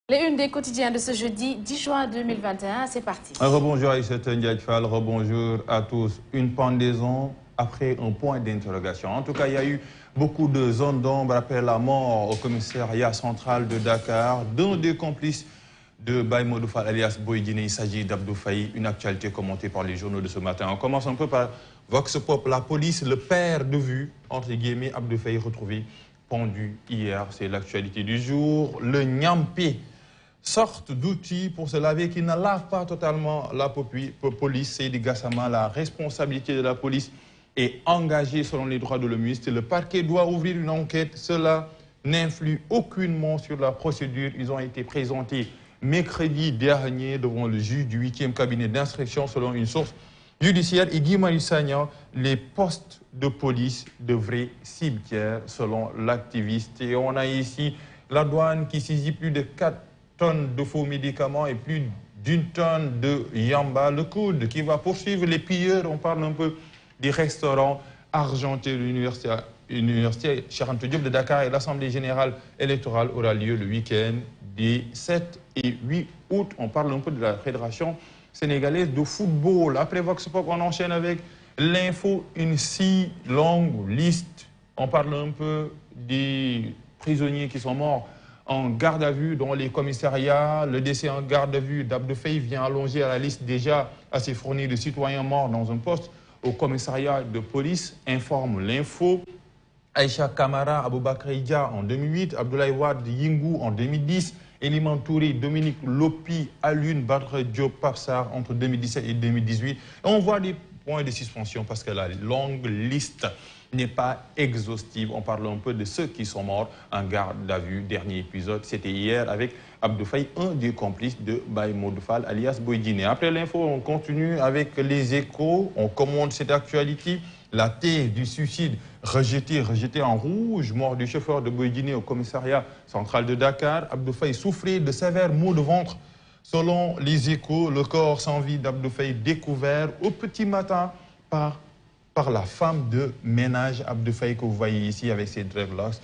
Les unes des quotidiens de ce jeudi 10 juin 2021, c'est parti. Rebonjour Aïssata Ndiaye Fall, rebonjour à tous. Une pendaison après un point d'interrogation. En tout cas, il y a eu beaucoup de zones d'ombre après la mort au commissariat central de Dakar d'un des complices de Baye Modou Fall alias Boy Djiné. Il s'agit d'Abdou Faye, une actualité commentée par les journaux de ce matin. On commence un peu par Vox Pop. La police, le perd de vue, entre guillemets, Abdou Faye retrouvé pendu hier. C'est l'actualité du jour. Le Nyampé, sorte d'outils pour se laver qui ne lave pas totalement la police. Seydi Gassama, la responsabilité de la police est engagée selon les droits de l'homme. Le parquet doit ouvrir une enquête. Cela n'influe aucunement sur la procédure. Ils ont été présentés mercredi dernier devant le juge du 8e cabinet d'instruction selon une source judiciaire. Et Guy Marius Sagna, les postes de police de vrais cimetières selon l'activiste. Et on a ici la douane qui saisit plus de 4 tonnes de faux médicaments et plus d'1 tonne de yamba. Le coude qui va poursuivre les pilleurs. On parle un peu des restaurants argentés de l'université Cheikh Anta Diop de Dakar, et l'Assemblée générale électorale aura lieu le week-end des 7 et 8 août. On parle un peu de la Fédération sénégalaise de football. Après Vox Pop, on enchaîne avec l'info, une si longue liste. On parle un peu des prisonniers qui sont morts en garde à vue dans les commissariats. Le décès en garde à vue d'Abdou Faye vient allonger à la liste déjà assez fournie de citoyens morts dans un poste au commissariat de police, informe l'info. Aïcha Kamara, Aboubakar Dia en 2008, Abdoulaye Wade Yingou en 2010, Eliman Touré, Dominique Lopi, Alune Badre Diop, Papsar entre 2017 et 2018. Et on voit des points de suspension parce que la longue liste n'est pas exhaustive. On parle un peu de ceux qui sont morts en garde à vue. Dernier épisode, c'était hier avec Abdou Faye, un des complices de Baye Modou Fall alias Boy Djiné. Après l'info, on continue avec les échos. On commente cette actualité. La thèse du suicide rejeté en rouge, mort du chauffeur de Boy Djiné au commissariat central de Dakar. Abdou Faye souffrait de sévères maux de ventre. Selon les échos, le corps sans vie d'Abdou Faye découvert au petit matin par la femme de ménage Abdou Faye que vous voyez ici avec ses dreadlocks,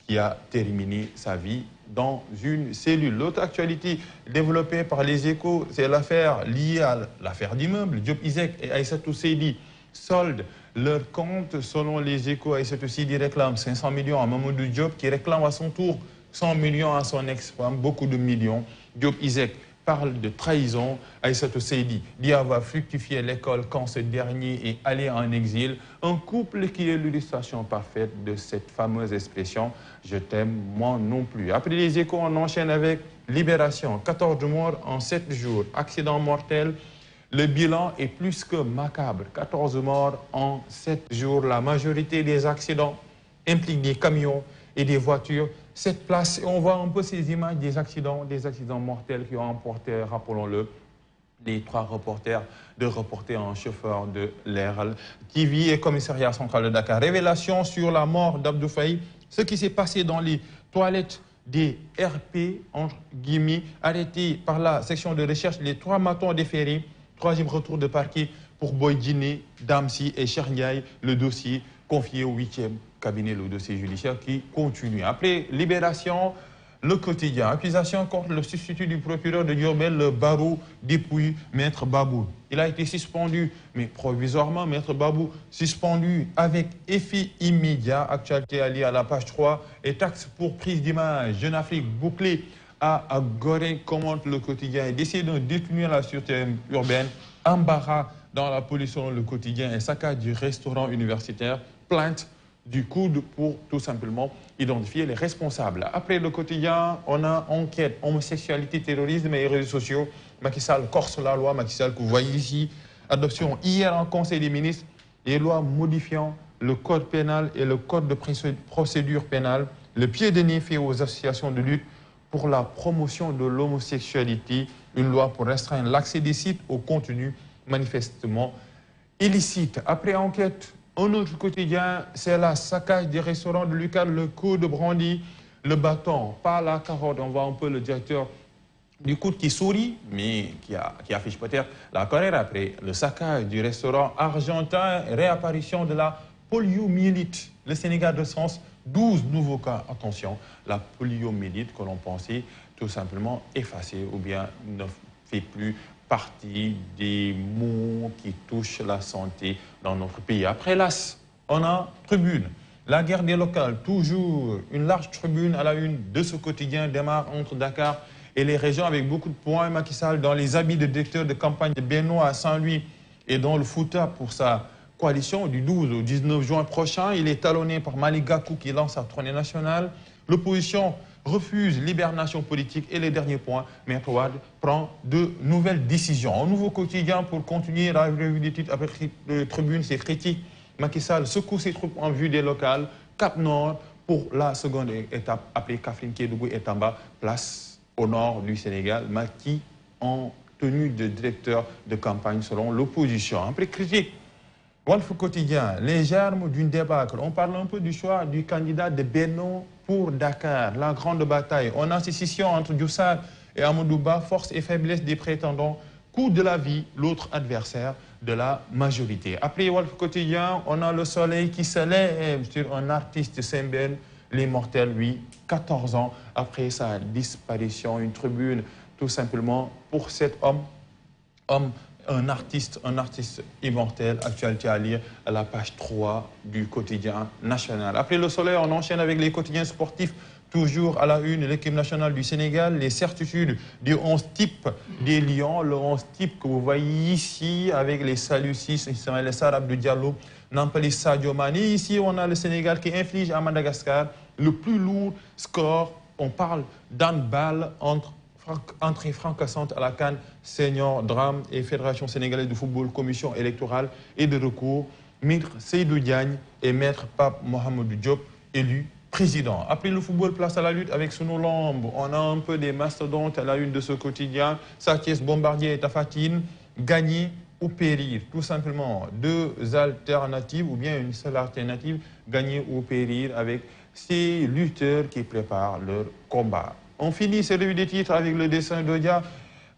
qui a terminé sa vie dans une cellule. L'autre actualité développée par les échos, c'est l'affaire liée à l'affaire d'immeuble. Diop Iseg et Aïssatou Seydi soldent leur compte. Selon les échos, Aïssatou Seydi réclame 500 millions à Mamadou Diop, qui réclame à son tour 100 millions à son ex-femme, beaucoup de millions. Diop Iseg parle de trahison. Aïssatou Seydi dit avoir fructifié l'école quand ce dernier est allé en exil. Un couple qui est l'illustration parfaite de cette fameuse expression « je t'aime, moi non plus ». Après les échos, on enchaîne avec Libération. 14 morts en 7 jours. Accident mortel. Le bilan est plus que macabre. 14 morts en 7 jours. La majorité des accidents impliquent des camions et des voitures. Cette place, on voit un peu ces images des accidents mortels qui ont emporté, rappelons-le, les 3 reporters, 2 reporters en chauffeur de l'ERL, TV et commissariat central de Dakar. Révélation sur la mort d'Abdou Faye, ce qui s'est passé dans les toilettes des RP, entre guillemets, arrêtés par la section de recherche, les 3 matons déférés. 3e retour de parquet pour Boy Djiné, Damsi et Cheikh Ndiaye, le dossier confié au 8e cabinet, le dossier judiciaire qui continue. Après Libération, le quotidien. Accusation contre le substitut du procureur de Diourbel, le barreau dépouille Maître Babou. Il a été suspendu, mais provisoirement. Maître Babou suspendu avec effet immédiat. Actualité alliée à la page 3. Et taxe pour prise d'image. Jeune Afrique bouclée à Gorée, commente le quotidien, et décide de détenir la sûreté urbaine. Embarras dans la pollution, le quotidien, et saccage du restaurant universitaire. Plainte du coude pour tout simplement identifier les responsables. Après le quotidien, on a enquête, homosexualité, terrorisme et réseaux sociaux. Macky Sall corse la loi, Macky Sall que vous voyez ici. Adoption hier en Conseil des ministres, les lois modifiant le code pénal et le code de procédure pénale. Le pied de nez fait aux associations de lutte pour la promotion de l'homosexualité, une loi pour restreindre l'accès des sites au contenu manifestement illicite. Après enquête, un autre quotidien, c'est la saccage des restaurants de Lucas, le coup de brandy, le bâton, pas la carotte. On voit un peu le directeur du coup qui sourit, mais qui affiche peut-être la colère après le saccage du restaurant argentin, réapparition de la poliomyélite. Le Sénégal de sens 12 nouveaux cas, attention, la poliomyélite que l'on pensait tout simplement effacée ou bien ne fait plus partie des maux qui touchent la santé dans notre pays. Après l'AS, on a Tribune. La guerre des locales, toujours une large tribune à la une de ce quotidien démarre entre Dakar et les régions avec beaucoup de points. Macky Sall dans les habits de directeur de campagne de Benno à Saint-Louis et dans le Fouta pour sa coalition du 12 au 19 juin prochain. Il est talonné par Malick Gakou qui lance sa tournée nationale. L'opposition refuse l'hibernation politique et les derniers points. Maître Wade prend de nouvelles décisions. Un nouveau quotidien pour continuer la revue des titres avec la tribune, c'est critique. Macky Sall secoue ses troupes en vue des locales. Cap Nord pour la seconde étape appelée Kaffrine, Kédougou et Tamba. Place au nord du Sénégal. Macky en tenue de directeur de campagne selon l'opposition. Après critique, Walf Quotidien, les germes d'une débâcle. On parle un peu du choix du candidat de Benno pour Dakar. La grande bataille. On a sécession entre Diossar et Amadouba, force et faiblesse des prétendants. Coût de la vie, l'autre adversaire de la majorité. Après Walf Quotidien, on a le soleil qui se lève sur un artiste sembène, l'immortel, lui, 14 ans après sa disparition. Une tribune, tout simplement, pour cet homme, un artiste immortel, actualité à lire à la page 3 du quotidien national. Après le soleil, on enchaîne avec les quotidiens sportifs. Toujours à la une, l'équipe nationale du Sénégal, les certitudes du 11 type des Lions, le 11 type que vous voyez ici avec les Salucis, Ismaël Sarr, Abdou Diallo, Nampali Sadio Mané. Ici, on a le Sénégal qui inflige à Madagascar le plus lourd score. On parle d'handball entre entrée fracassante à la CAN, senior, drame et Fédération sénégalaise de football, commission électorale et de recours. Maître Seydou Diagne et Maître Pape Mohamedou Diop, élus président. Après le football, place à la lutte avec Sunu Lamb. On a un peu des mastodontes à la une de ce quotidien. Sathiès, Bombardier et Tafatine, gagner ou périr. Tout simplement, deux alternatives ou bien une seule alternative, gagner ou périr avec ces lutteurs qui préparent leur combat. On finit cette revue des titres avec le dessin d'Odia,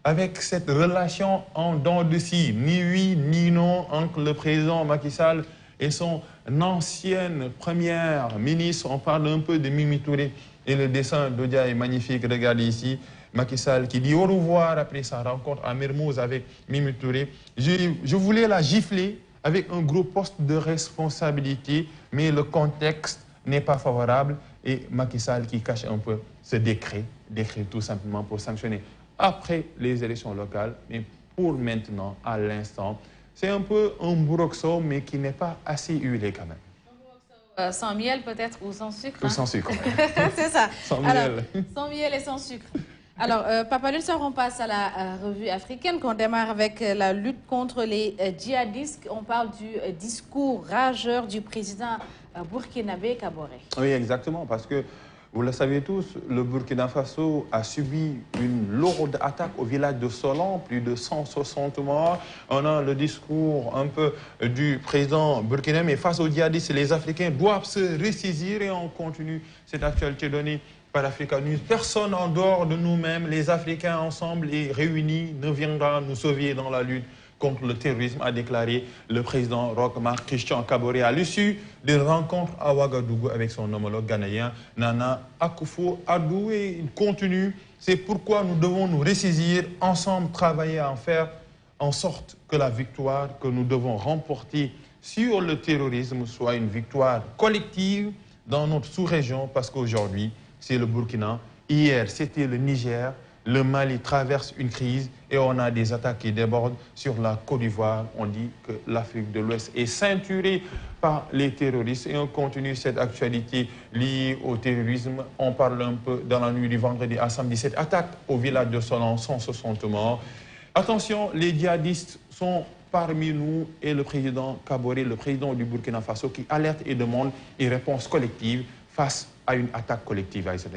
avec cette relation en dents de scie, ni oui ni non, entre le président Macky Sall et son ancienne première ministre. On parle un peu de Mimi Touré et le dessin d'Odia est magnifique. Regardez ici, Macky Sall qui dit au revoir après sa rencontre à Mermoz avec Mimi Touré. Je voulais la gifler avec un gros poste de responsabilité, mais le contexte n'est pas favorable et Macky Sall qui cache un peu ce décret tout simplement pour sanctionner après les élections locales, mais pour maintenant, à l'instant, c'est un peu un bourroxo, mais qui n'est pas assez huilé quand même. Sans miel peut-être ou sans sucre. Ou sans sucre. C'est ça. Sans Alors, miel. Sans miel et sans sucre. Alors, Papa Lulsar, on passe à la revue africaine, qu'on démarre avec la lutte contre les djihadistes. On parle du discours rageur du président burkinabé Kaboré. Oui, exactement, parce que vous le savez tous, le Burkina Faso a subi une lourde attaque au village de Solan, plus de 160 morts. On a le discours un peu du président burkinabé, mais face aux djihadistes, les Africains doivent se ressaisir et on continue cette actualité donnée par Africa News. Personne en dehors de nous-mêmes, les Africains ensemble et réunis, ne viendra nous sauver dans la lutte contre le terrorisme, a déclaré le président Roch-Marc Christian Kaboré à l'issue d'une rencontre à Ouagadougou avec son homologue ghanéen Nana Akufo-Addo. Et il continue, c'est pourquoi nous devons nous ressaisir, ensemble travailler à en faire en sorte que la victoire que nous devons remporter sur le terrorisme soit une victoire collective dans notre sous-région, parce qu'aujourd'hui, c'est le Burkina. Hier, c'était le Niger. Le Mali traverse une crise et on a des attaques qui débordent sur la Côte d'Ivoire. On dit que l'Afrique de l'Ouest est ceinturée par les terroristes et on continue cette actualité liée au terrorisme. On parle un peu dans la nuit du vendredi à samedi. Cette attaque au village de Solan, 160 morts. Attention, les djihadistes sont parmi nous et le président Kaboré, le président du Burkina Faso, qui alerte et demande une réponse collective face à une attaque collective à Israël.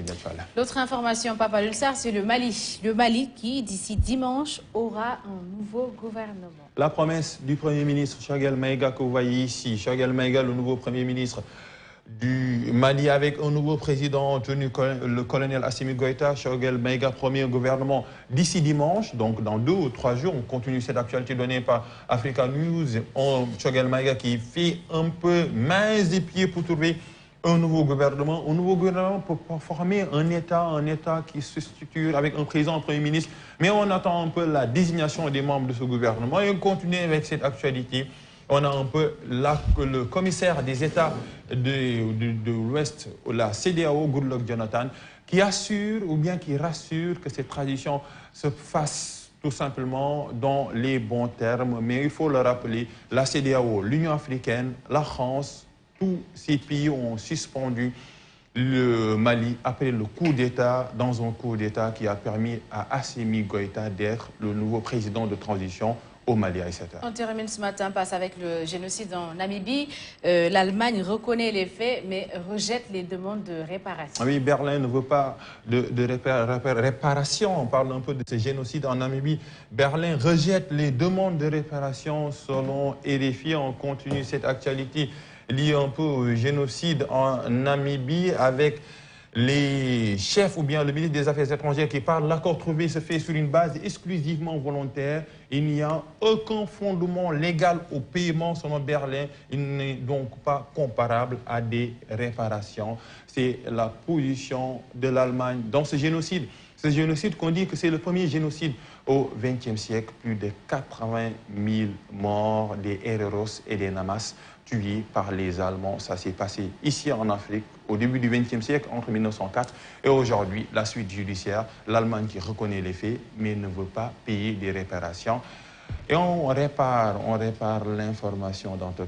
L'autre information, Papa Lulsar, c'est le Mali. Le Mali qui, d'ici dimanche, aura un nouveau gouvernement. La promesse du Premier ministre Choguel Maïga que vous voyez ici. Choguel Maïga, le nouveau Premier ministre du Mali avec un nouveau président tenu le colonel Assimi Goïta. Choguel Maïga, premier gouvernement d'ici dimanche, donc dans 2 ou 3 jours. On continue cette actualité donnée par Africa News. Choguel Maïga qui fait un peu main et pieds pour trouver un nouveau gouvernement peut former un État qui se structure avec un président, un Premier ministre. Mais on attend un peu la désignation des membres de ce gouvernement et on continue avec cette actualité. On a un peu le commissaire des États de l'Ouest, la CEDEAO, Goodluck Jonathan, qui assure ou bien qui rassure que cette transition se fasse tout simplement dans les bons termes. Mais il faut le rappeler, la CEDEAO, l'Union africaine, la France, tous ces pays ont suspendu le Mali après le coup d'État, dans un coup d'État qui a permis à Assimi Goïta d'être le nouveau président de transition au Mali, etc. On termine ce matin, passe avec le génocide en Namibie. L'Allemagne reconnaît les faits, mais rejette les demandes de réparation. Oui, Berlin ne veut pas de réparation. On parle un peu de ce génocide en Namibie. Berlin rejette les demandes de réparation selon RFI. On continue cette actualité liée un peu au génocide en Namibie avec les chefs ou bien le ministre des Affaires étrangères qui parle. L'accord trouvé se fait sur une base exclusivement volontaire. Il n'y a aucun fondement légal au paiement selon Berlin. Il n'est donc pas comparable à des réparations. C'est la position de l'Allemagne dans ce génocide. Ce génocide qu'on dit que c'est le premier génocide au XXe siècle. Plus de 80 000 morts, des héros et des Namas tués par les Allemands. Ça s'est passé ici en Afrique au début du XXe siècle, entre 1904 et aujourd'hui. La suite judiciaire, l'Allemagne qui reconnaît les faits mais ne veut pas payer des réparations. Et on répare l'information dans tout.